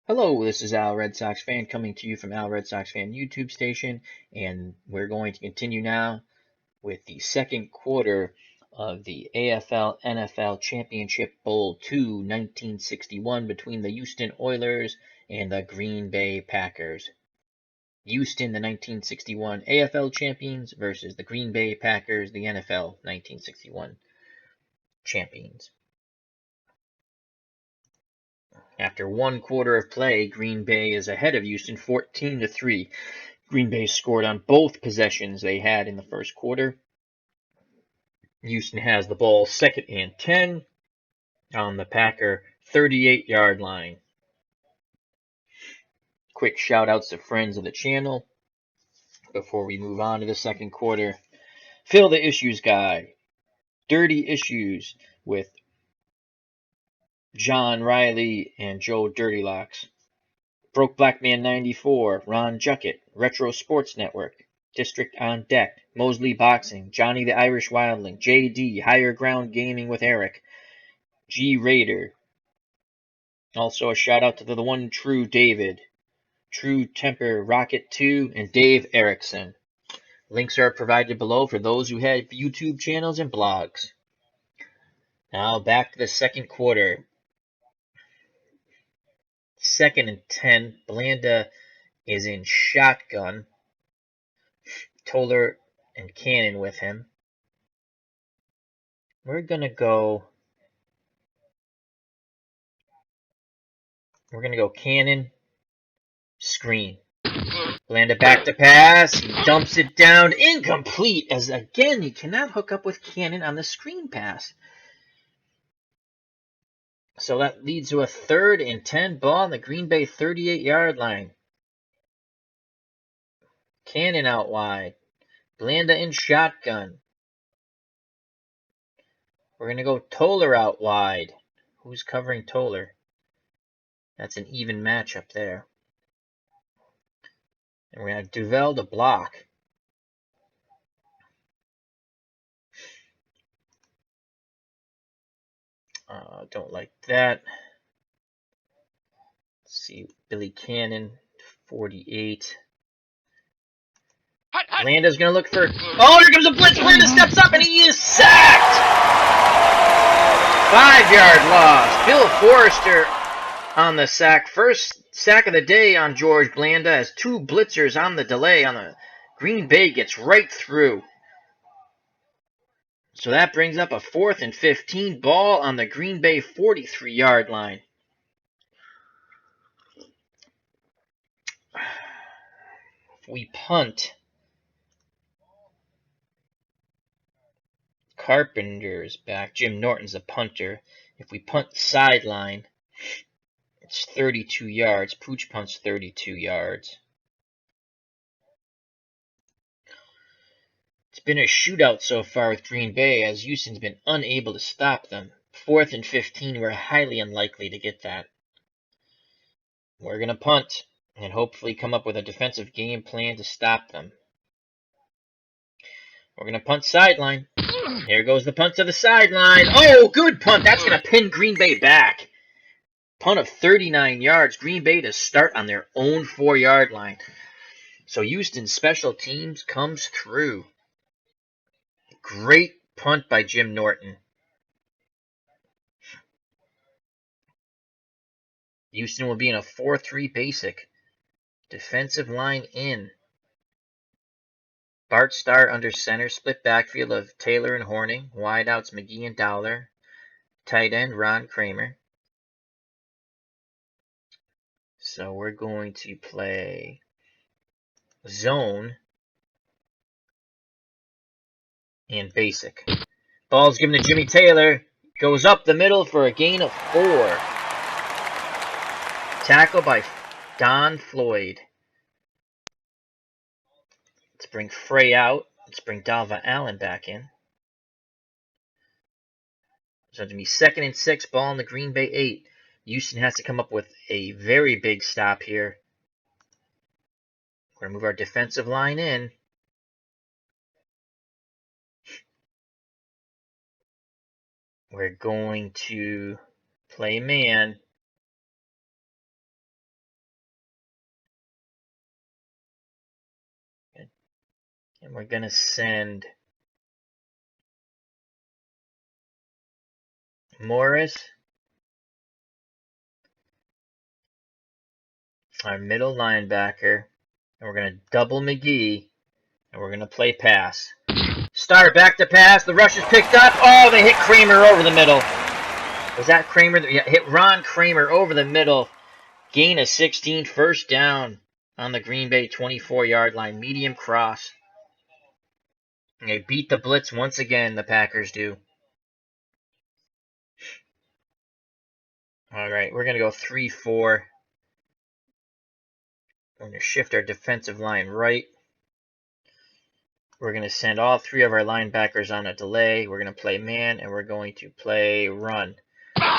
Hello, this is Al Red Sox fan coming to you from Al Red Sox fan YouTube station, and we're going to continue now with the second quarter of the AFL NFL Championship Bowl 2 1961 between the Houston Oilers and the Green Bay Packers. Houston, the 1961 AFL champions, versus the Green Bay Packers, the NFL 1961 champions. After one quarter of play, Green Bay is ahead of Houston 14-3. Green Bay scored on both possessions they had in the first quarter. Houston has the ball 2nd and 10 on the Packer 38-yard line. Quick shout outs to friends of the channel before we move on to the second quarter. Phil the Issues Guy, Dirty Issues with John Riley and Joe Dirtylocks, Broke Black Man 94, Ron Juckett, Retro Sports Network, District on Deck, Mosley Boxing, Johnny the Irish Wildling, JD, Higher Ground Gaming with Eric, G Raider. Also a shout out to the one true David, Truetemper Rocket2, and Dave Erickson. Links are provided below for those who have YouTube channels and blogs. Now back to the second quarter. 2nd and 10. Blanda is in shotgun. Toller and Cannon with him. We're going to go Cannon, screen. Blanda back to pass, dumps it down, incomplete, as again, you cannot hook up with Cannon on the screen pass. So that leads to a 3rd and 10 ball on the Green Bay 38-yard line. Cannon out wide. Blanda in shotgun. We're going to go Toller out wide. Who's covering Toller? That's an even matchup there. And we're going to have Duvel to block. Don't like that. Let's see, Billy Cannon, 48. Blanda's going to look for... Oh, here comes a blitz! Blanda steps up and he is sacked! 5-yard loss. Bill Forrester on the sack. First sack of the day on George Blanda as 2 blitzers on the delay on the Green Bay gets right through. So that brings up a 4th and 15 ball on the Green Bay 43-yard line. If we punt, Carpenter's back. Jim Norton's a punter. If we punt sideline, it's 32 yards. Pooch punts 32 yards. It's been a shootout so far with Green Bay as Houston's been unable to stop them. 4th and 15, we're highly unlikely to get that. We're going to punt and hopefully come up with a defensive game plan to stop them. We're going to punt sideline. Here goes the punt to the sideline. Oh, good punt. That's going to pin Green Bay back. Punt of 39 yards. Green Bay to start on their own 4-yard line. So Houston's special teams comes through. Great punt by Jim Norton. Houston will be in a 4-3 basic. Defensive line in. Bart Starr under center. Split backfield of Taylor and Horning. Wideouts McGee and Dowler. Tight end Ron Kramer. So we're going to play zone and basic. Ball's given to Jimmy Taylor. Goes up the middle for a gain of 4. Tackle by Don Floyd. Let's bring Frey out. Let's bring Dalva Allen back in. So it's going to be 2nd and 6, ball on the Green Bay 8. Houston has to come up with a very big stop here. We're going to move our defensive line in. We're going to play man. And we're going to send Morris, our middle linebacker, and we're going to double McGee, and we're going to play pass. Star back to pass. The rush is picked up. Oh, they hit Kramer over the middle. Was that Kramer? Yeah, hit Ron Kramer over the middle. Gain of 16, first down on the Green Bay 24-yard line. Medium cross. And they beat the blitz once again, the Packers do. All right, we're going to go 3-4. We're going to shift our defensive line right. We're going to send all three of our linebackers on a delay. We're going to play man, and we're going to play run.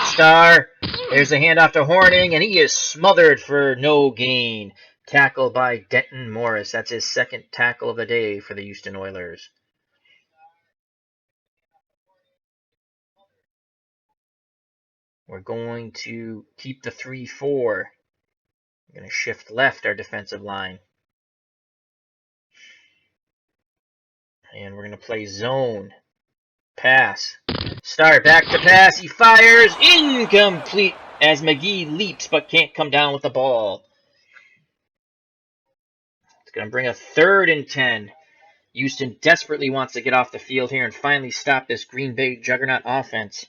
Star. There's a handoff to Horning, and he is smothered for no gain. Tackle by Denton Morris. That's his second tackle of the day for the Houston Oilers. We're going to keep the 3-4. We're going to shift left our defensive line. And we're going to play zone. Pass. Star back to pass. He fires. Incomplete as McGee leaps but can't come down with the ball. It's going to bring a 3rd and 10. Houston desperately wants to get off the field here and finally stop this Green Bay juggernaut offense.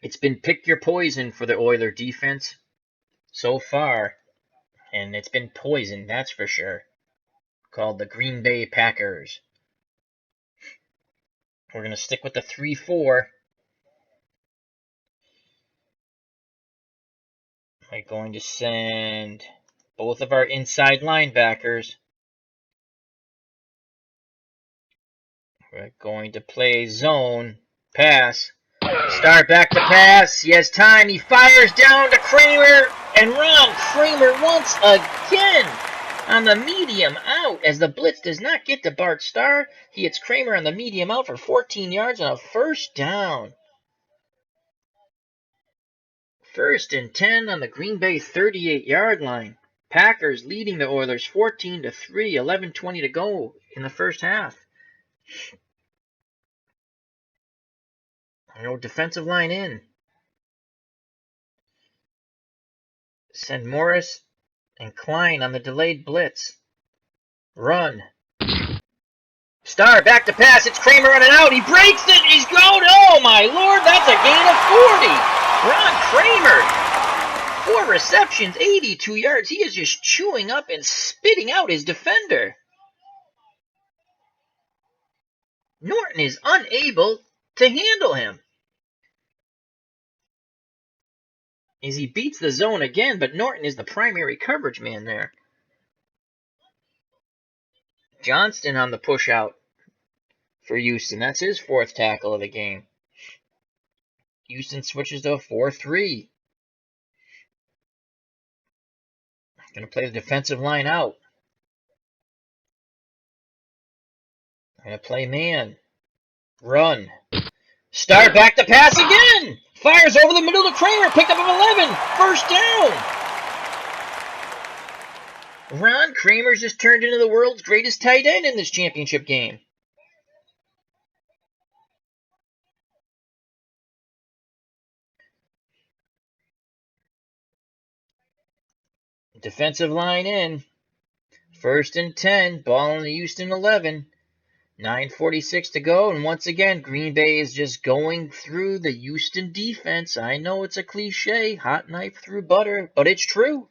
It's been pick your poison for the Oiler defense so far, and it's been poison, that's for sure. Called the Green Bay Packers. We're going to stick with the 3-4. We're going to send both of our inside linebackers. We're going to play zone. Pass. Star back to pass. He has time. He fires down to Kramer. And Ron Kramer once again on the medium out as the blitz does not get to Bart Starr. He hits Kramer on the medium out for 14 yards and a first down. 1st and 10 on the Green Bay 38-yard line. Packers leading the Oilers 14-3, 11:20 to go in the first half. Defensive line in. Send Morris and Klein on the delayed blitz. Run. Star back to pass. It's Kramer running out. He breaks it. He's going. Oh, my Lord. That's a gain of 40. Ron Kramer. 4 receptions, 82 yards. He is just chewing up and spitting out his defender. Norton is unable to handle him. As he beats the zone again, but Norton is the primary coverage man there. Johnston on the push out for Houston. That's his 4th tackle of the game. Houston switches to a 4-3. Going to play the defensive line out. Going to play man. Run. Star back to pass again. Fires over the middle to Kramer. Pickup of 11. First down. Ron Kramer's just turned into the world's greatest tight end in this championship game. Defensive line in. 1st and 10. Ball in the Houston 11. 9:46 to go, and once again, Green Bay is just going through the Houston defense. I know it's a cliche, hot knife through butter, but it's true.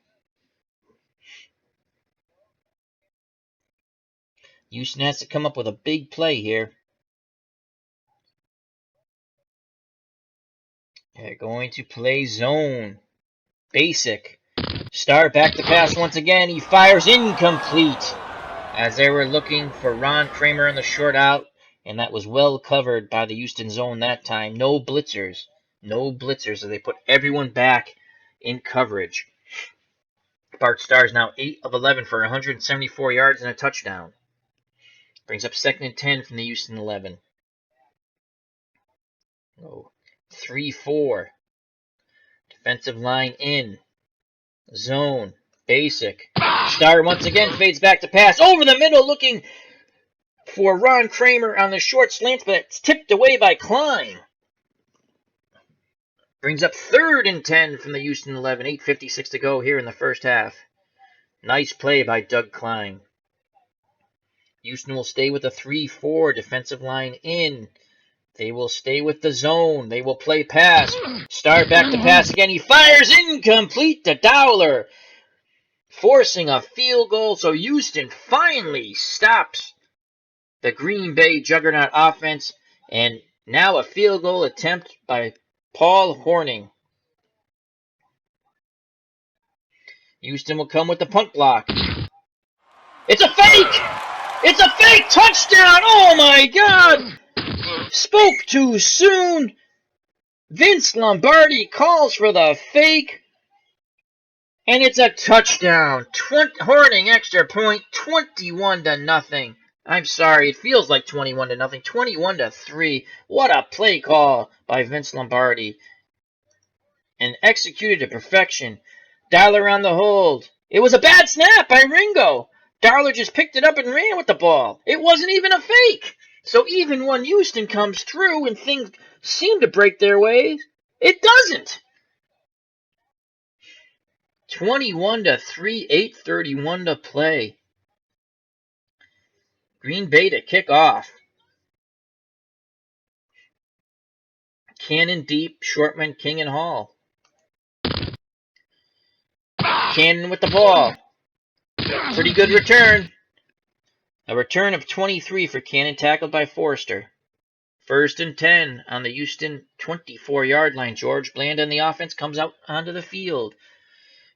Houston has to come up with a big play here. They're going to play zone. Basic. Star back to pass once again. He fires incomplete. As they were looking for Ron Kramer on the short out, and that was well covered by the Houston zone that time. No blitzers. No blitzers, so they put everyone back in coverage. Bart Starr is now 8 of 11 for 174 yards and a touchdown. Brings up 2nd and 10 from the Houston 11. 3-4. Defensive line in. Zone. Basic. Star once again fades back to pass. Over the middle looking for Ron Kramer on the short slant, but it's tipped away by Klein. Brings up 3rd and 10 from the Houston 11. 8:56 to go here in the first half. Nice play by Doug Klein. Houston will stay with a 3-4 defensive line in. They will stay with the zone. They will play pass. Star back to pass again. He fires incomplete to Dowler, forcing a field goal. So Houston finally stops the Green Bay Juggernaut offense. And now a field goal attempt by Paul Horning. Houston will come with the punt block. It's a fake! It's a fake touchdown! Oh my God! Spoke too soon. Vince Lombardi calls for the fake. And it's a touchdown. Horning extra point, 21-0. I'm sorry, it feels like 21-0. 21-3. What a play call by Vince Lombardi. And executed to perfection. Dowler on the hold. It was a bad snap by Ringo. Dowler just picked it up and ran with the ball. It wasn't even a fake. So even when Houston comes through and things seem to break their way, it doesn't. 21-3, 8:31 to play. Green Bay to kick off. Cannon deep, Shortman, King, and Hall. Cannon with the ball. Pretty good return. A return of 23 for Cannon, tackled by Forrester. 1st and 10 on the Houston 24-yard line. George Blanda in the offense comes out onto the field.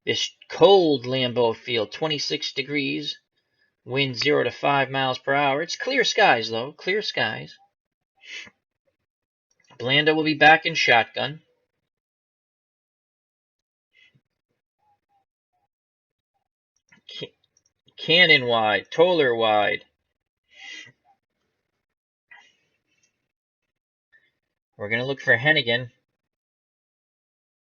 This cold Lambeau Field, 26 degrees. Wind 0 to 5 miles per hour. It's clear skies, though. Clear skies. Blanda will be back in shotgun. Cannon wide. Toller wide. We're going to look for Hennigan.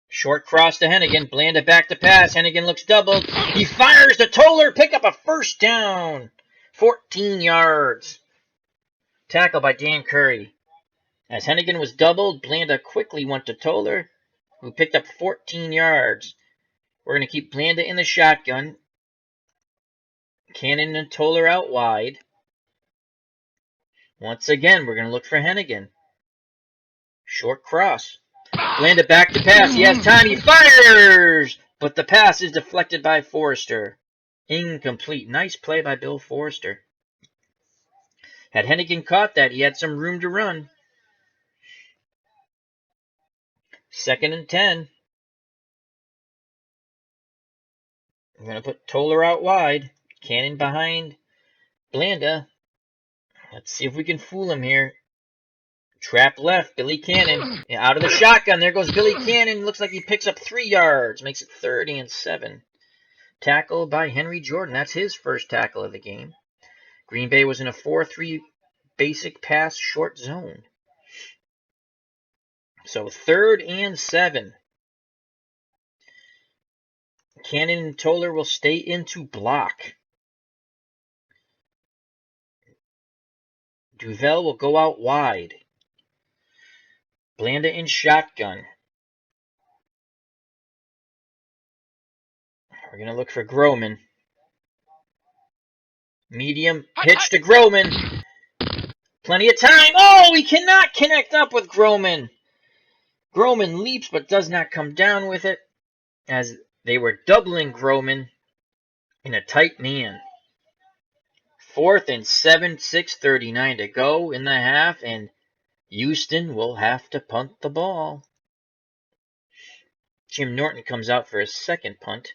Short cross to Hennigan. Blanda back to pass. Hennigan looks doubled. He fires to Toller. Pick up a first down. 14 yards. Tackle by Dan Curry. As Hennigan was doubled, Blanda quickly went to Toller, who picked up 14 yards. We're going to keep Blanda in the shotgun. Cannon and Toller out wide. Once again, we're going to look for Hennigan. Short cross. Blanda back to pass. He has time. He fires! But the pass is deflected by Forrester. Incomplete. Nice play by Bill Forrester. Had Hennigan caught that, he had some room to run. 2nd and 10. I'm going to put Toller out wide. Cannon behind Blanda. Let's see if we can fool him here. Trap left, Billy Cannon. Out of the shotgun, there goes Billy Cannon. Looks like he picks up 3 yards. Makes it 30 and 7. Tackle by Henry Jordan. That's his first tackle of the game. Green Bay was in a 4-3 basic pass short zone. So 3rd and 7. Cannon and Toller will stay into block. Duvel will go out wide. Blanda in shotgun. We're going to look for Groman. Medium pitch to Groman. Plenty of time. Oh, we cannot connect up with Groman. Groman leaps but does not come down with it, as they were doubling Groman in a tight man. 4th and 7, 6:39 to go in the half, and Houston will have to punt the ball. Jim Norton comes out for his second punt.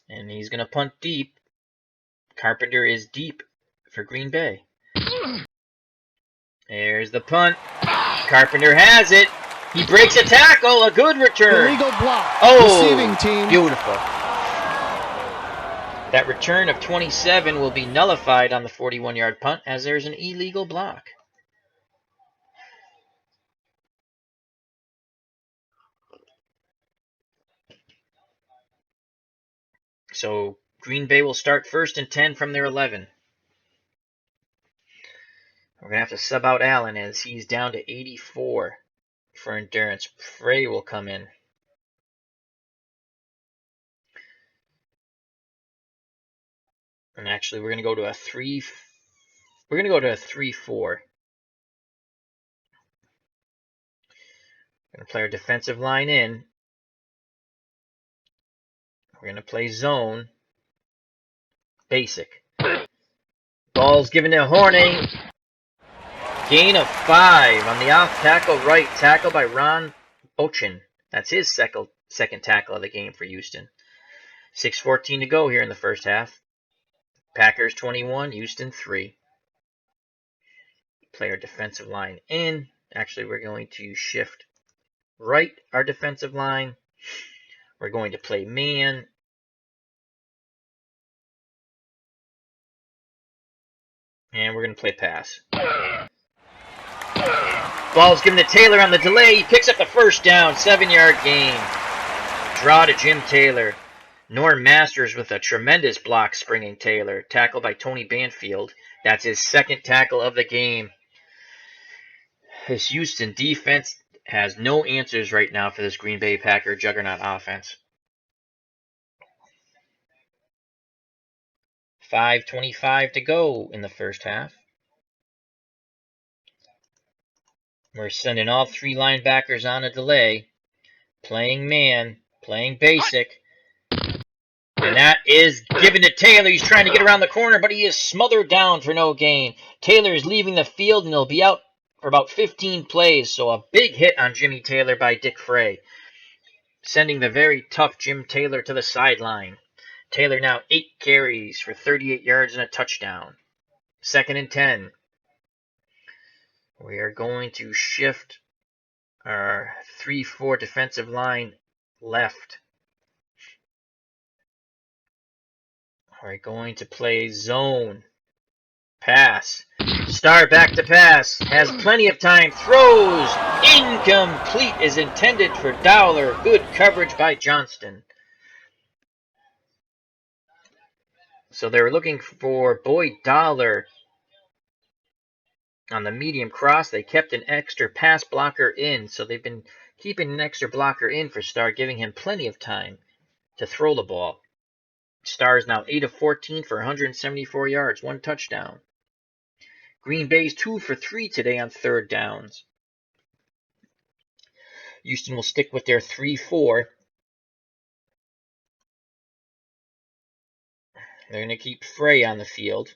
And he's going to punt deep. Carpenter is deep for Green Bay. There's the punt. Carpenter has it. He breaks a tackle. A good return. Illegal block. Oh, receiving team. Beautiful. That return of 27 will be nullified on the 41-yard punt, as there's an illegal block. So Green Bay will start 1st and 10 from their 11. We're going to have to sub out Allen as he's down to 84 for endurance. Frey will come in. And actually, we're going to go to a 3. We're going to go to a 3-4. We're going to play our defensive line in. We're going to play zone. Basic. Ball's given to Horning. Gain of 5 on the off tackle right. Tackle by Ron Bochin. That's his second tackle of the game for Houston. 6:14 to go here in the first half. Packers 21, Houston 3. Play our defensive line in. Actually, we're going to shift right our defensive line. We're going to play man. And we're going to play pass. Ball's given to Taylor on the delay. He picks up the first down. 7-yard gain. Draw to Jim Taylor. Norm Masters with a tremendous block springing Taylor. Tackle by Tony Banfield. That's his second tackle of the game. This Houston defense has no answers right now for this Green Bay Packer juggernaut offense. 5:25 to go in the first half. We're sending all 3 linebackers on a delay. Playing man, playing basic. And that is given to Taylor. He's trying to get around the corner, but he is smothered down for no gain. Taylor is leaving the field, and he'll be out for about 15 plays. So a big hit on Jimmy Taylor by Dick Frey, sending the very tough Jim Taylor to the sideline. Taylor now 8 carries for 38 yards and a touchdown. 2nd and 10. We are going to shift our 3-4 defensive line left. We're going to play zone. Pass. Star back to pass. Has plenty of time. Throws. Incomplete is intended for Dowler. Good coverage by Johnston. So they were looking for Boyd Dowler on the medium cross. They kept an extra pass blocker in. So they've been keeping an extra blocker in for Star, giving him plenty of time to throw the ball. Star is now 8 of 14 for 174 yards, 1 touchdown. Green Bay's 2 for 3 today on 3rd downs. Houston will stick with their 3-4. They're going to keep Frey on the field.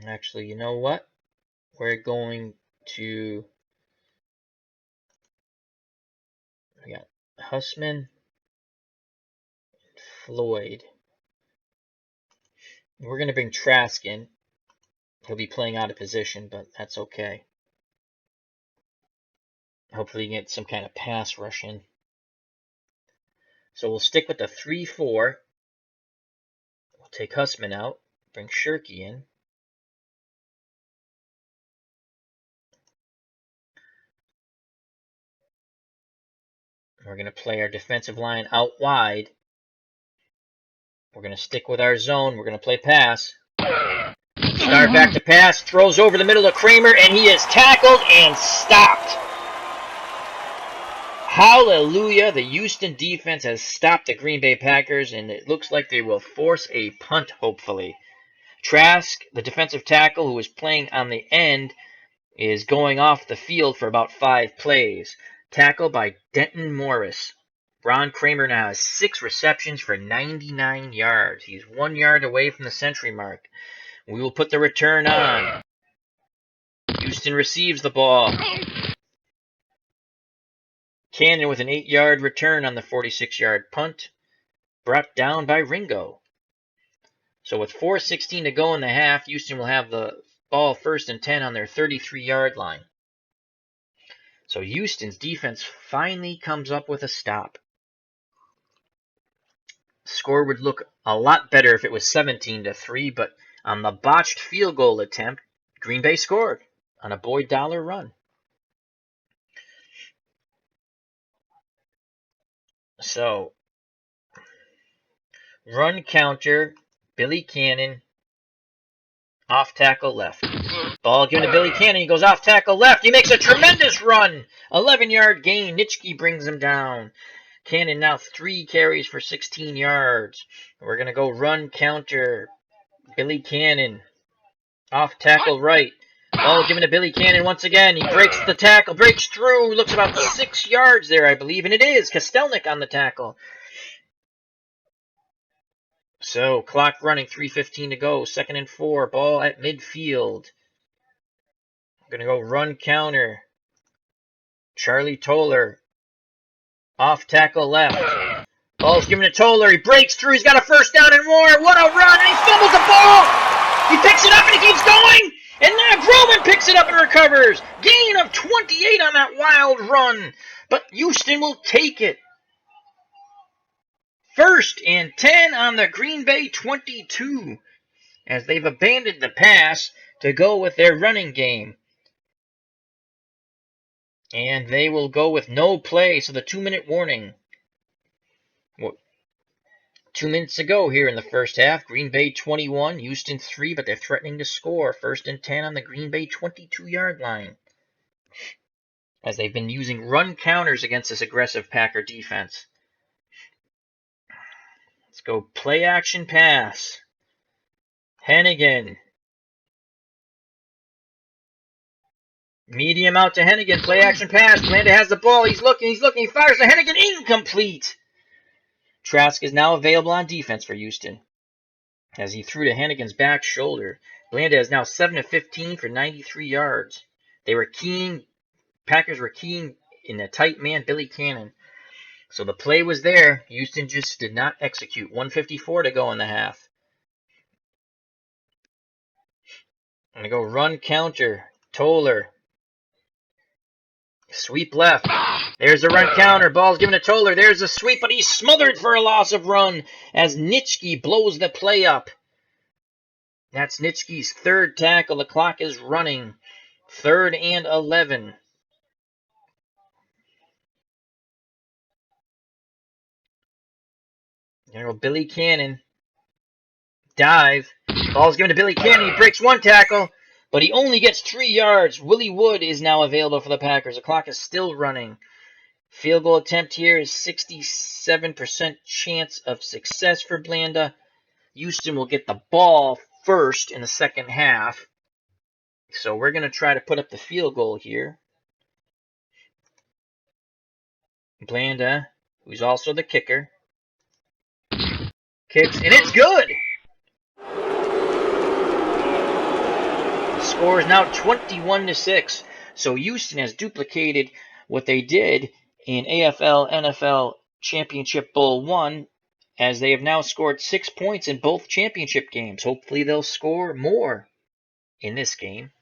Actually, you know what? We're going to... We got Hussman, Floyd. We're going to bring Trask in. He'll be playing out of position, but that's okay. Hopefully you get some kind of pass rush in. So we'll stick with the 3-4. We'll take Hussman out. Bring Shirky in. We're going to play our defensive line out wide. We're going to stick with our zone. We're going to play pass. Start back to pass. Throws over the middle of Kramer, and he is tackled and stopped. Hallelujah. The Houston defense has stopped the Green Bay Packers, and it looks like they will force a punt, hopefully. Trask, the defensive tackle who is playing on the end, is going off the field for about 5 plays. Tackle by Denton Morris. Ron Kramer now has 6 receptions for 99 yards. He's 1 yard away from the century mark. We will put the return on. Houston receives the ball. Cannon with an 8-yard return on the 46-yard punt. Brought down by Ringo. So with 4:16 to go in the half, Houston will have the ball 1st and 10 on their 33-yard line. So Houston's defense finally comes up with a stop. Score would look a lot better if it was 17-3, but on the botched field goal attempt, Green Bay scored on a Boyd Dowler run. So, run counter, Billy Cannon, off tackle left. Ball given to Billy Cannon. He goes off tackle left. He makes a tremendous run. 11-yard gain. Nitschke brings him down. Cannon now 3 carries for 16 yards. We're going to go run counter. Billy Cannon. Off tackle right. Ball given to Billy Cannon once again. He breaks the tackle. Breaks through. Looks about 6 yards there, I believe. And it is. Kostelnik on the tackle. So, clock running. 3:15 to go. 2nd and 4. Ball at midfield. Going to go run counter. Charlie Toller. Off tackle left. Ball's given to Toller. He breaks through. He's got a first down and more. What a run. And he fumbles the ball. He picks it up and he keeps going. And now Groman picks it up and recovers. Gain of 28 on that wild run. But Houston will take it. 1st and 10 on the Green Bay 22. As they've abandoned the pass to go with their running game. And they will go with no play. So the 2-minute warning. 2 minutes to go here in the first half. Green Bay 21, Houston 3, but they're threatening to score. 1st and 10 on the Green Bay 22-yard line. As they've been using run counters against this aggressive Packer defense. Let's go play action pass. Hennigan. Medium out to Hennigan. Play action pass. Blanda has the ball. He's looking. He fires to Hennigan. Incomplete. Trask is now available on defense for Houston. As he threw to Hennigan's back shoulder. Blanda is now 7 of 15 for 93 yards. Packers were keying in a tight man, Billy Cannon. So the play was there. Houston just did not execute. 1:54 to go in the half. I'm going to go run counter. Toller. Sweep left. There's a run counter. Ball's given to Toller. There's a sweep, but he's smothered for a loss of run as Nitschke blows the play up. That's Nitschke's 3rd tackle. The clock is running. 3rd and 11. There go Billy Cannon. Dive. Ball's given to Billy Cannon. He breaks 1 tackle, but he only gets 3 yards. Willie Wood is now available for the Packers. The clock is still running. Field goal attempt here is 67% chance of success for Blanda. Houston will get the ball first in the second half. So we're going to try to put up the field goal here. Blanda, who's also the kicker, kicks, and it's good! The score is now 21-6. So Houston has duplicated what they did in AFL NFL Championship Bowl 1, as they have now scored 6 points in both championship games. Hopefully they'll score more in this game,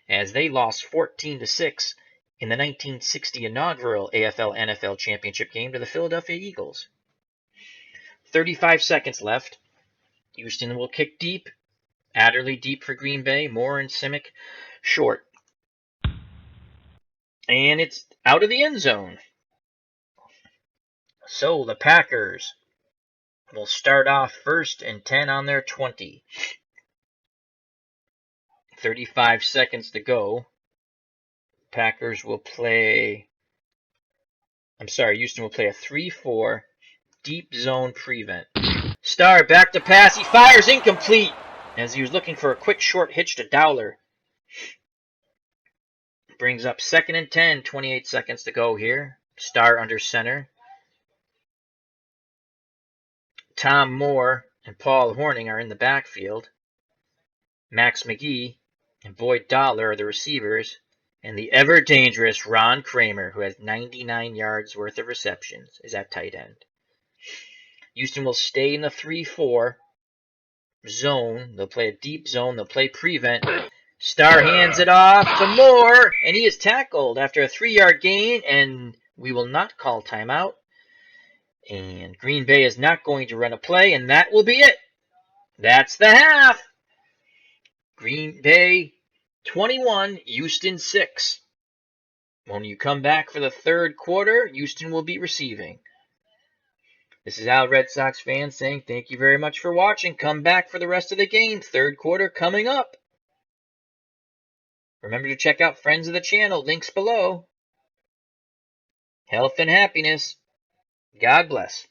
as they lost 14-6 in the 1960 inaugural AFL NFL Championship game to the Philadelphia Eagles. 35 seconds left. Houston will kick deep. Adderley deep for Green Bay. Moore and Simic short. And it's out of the end zone. So the Packers will start off 1st and 10 on their 20. 35 seconds to go. Houston will play a 3-4 deep zone prevent. Starr back to pass. He fires incomplete as he was looking for a quick short hitch to Dowler. Brings up 2nd and 10. 28 seconds to go here. Starr under center. Tom Moore and Paul Horning are in the backfield. Max McGee and Boyd Dollar are the receivers. And the ever-dangerous Ron Kramer, who has 99 yards worth of receptions, is at tight end. Houston will stay in the 3-4 zone. They'll play a deep zone. They'll play prevent. Starr hands it off to Moore, and he is tackled after a 3-yard gain, and we will not call timeout. And Green Bay is not going to run a play, and that will be it. That's the half. Green Bay 21, Houston 6. When you come back for the 3rd quarter, Houston will be receiving. This is Al, Red Sox fan, saying thank you very much for watching. Come back for the rest of the game. Third quarter coming up. Remember to check out friends of the channel. Links below. Health and happiness. God bless.